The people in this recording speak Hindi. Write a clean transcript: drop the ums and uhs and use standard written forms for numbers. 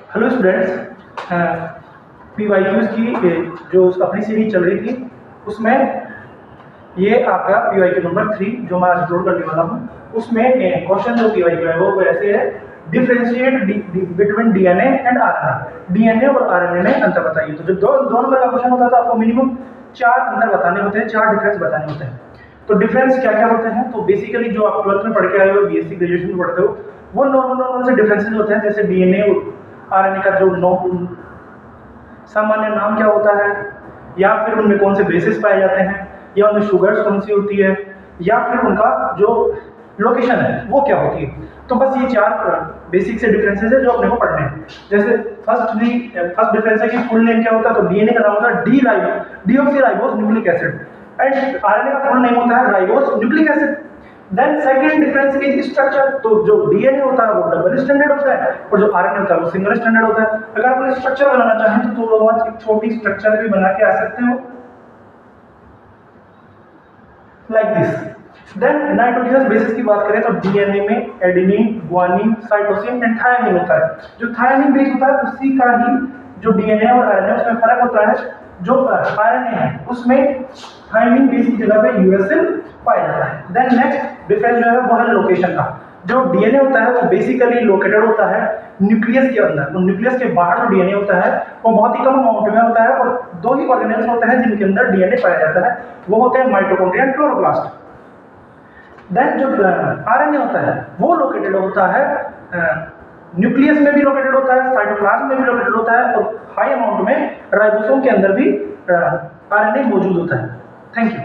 हेलो स्टूडेंट्स, पीवाईक्यूज़ की जो अपनी सीरीज चल रही थी उसमें ये आपका पीवाईक्यू नंबर 3 जो मैं आज अपलोड करने वाला हूँ, उसमें क्वेश्चन जो पीवाईक्यू है वो ऐसे है। Differentiate between DNA and RNA. DNA और आरएनए में अंतर बताइए। तो जब दो नंबर का क्वेश्चन होता है तो आपको मिनिमम 4 अंतर बताने होते हैं, 4 डिफरेंस बताने होते हैं। तो डिफरेंस क्या क्या होते हैं? तो बेसिकली जो आप 12th में पढ़ के आए हो, बीएससी ग्रेजुएशन में पढ़ते हो, वो नॉर्मल से डिफरेंसेस होते हैं। जैसे डीएनए आरएनए का जो सामान्य नाम क्या होता है, या फिर उनमें कौन से बेसिस पाए जाते हैं, या उनमें शुगर्स कौन सी होती है, या फिर उनका जो लोकेशन है वो क्या होती है। तो बस ये 4 बेसिक से डिफरेंसेस है जो अपने को पढ़ने हैं। जैसे फर्स्ट डिफरेंस है कि फुल नेम क्या होता है। तो डीएनए का नाम होता है deoxyribose nucleic acid and RNA का फुल नेम होता है ribose nucleic acid. Then second difference is structure. तो जो डीएनए होता है वो डबल स्टैंडर्ड होता है और जो आरएनए होता है वो सिंगल स्टैंडर्ड होता है। अगर आप स्ट्रक्चर बनाना चाहें तो आप एक छोटी स्ट्रक्चर भी बना के आ सकते हो like this. Then nitrogenous bases की बात करें तो डीएनए में adenine, guanine, cytosine and thymine होता है। जो थायामिन बेस होता है उसी का ही जो डीएनए और आरएनए उसमें फर्क होता है। जो आरएनए है उसमें थायामिन बेस की जगह पे यूएसएल पाया जाता है। देन नेक्स्ट डिफरेंस जो है वो है लोकेशन का। जो डीएनए होता है वो बेसिकली लोकेटेड होता है न्यूक्लियस के अंदर। तो न्यूक्लियस के बाहर जो डीएनए होता है वो बहुत ही कम अमाउंट में होता है और 2 ही ऑर्गेनेल्स होते हैं जिनके अंदर डीएनए पाया जाता है, वो होते हैं माइटोकॉन्ड्रिया एंड क्लोरोप्लास्ट। देन जो आरएनए होता है वो लोकेटेड होता है न्यूक्लियस में भी लोकेटेड होता है, साइटोप्लाज्म में भी लोकेटेड होता है और हाई अमाउंट में राइबोसोम के अंदर भी आरएनए मौजूद होता है। Thank you.